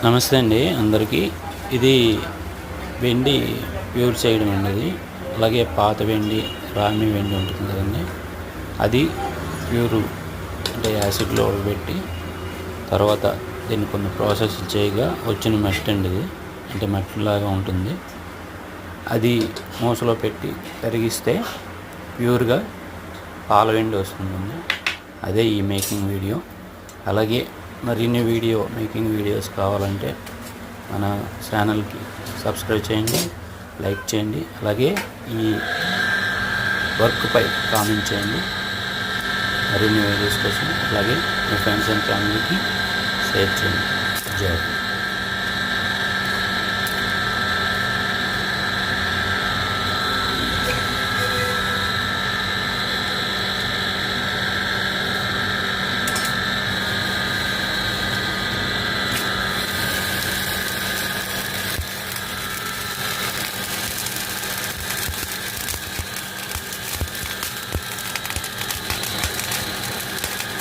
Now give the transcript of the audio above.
నమస్తే అండి అందరికీ. ఇది వెండి ప్యూర్ చేయడం అండి. ఇది అలాగే పాత వెండి, రామి వెండి ఉంటుంది కదండి, అది ప్యూరు అంటే యాసిడ్లో ఉడకబెట్టి తర్వాత దీన్ని కొన్ని ప్రాసెస్ చేయగా వచ్చిన మట్టి అండి. ఇది అంటే మట్టిలాగా ఉంటుంది. అది మూసలో పెట్టి కరిగిస్తే ప్యూర్గా పాల వెండి వస్తుందండి. అదే ఈ మేకింగ్ వీడియో. అలాగే మరిన్ని మేకింగ్ వీడియోస్ కావాలంటే మన ఛానల్కి సబ్స్క్రైబ్ చేయండి, లైక్ చేయండి. అలాగే ఈ వర్క్పై కామెంట్ చేయండి మరిన్ని వీడియోస్ కోసం. అలాగే మీ ఫ్రెండ్స్ అండ్ ఫ్యామిలీకి షేర్ చేయండి. జై.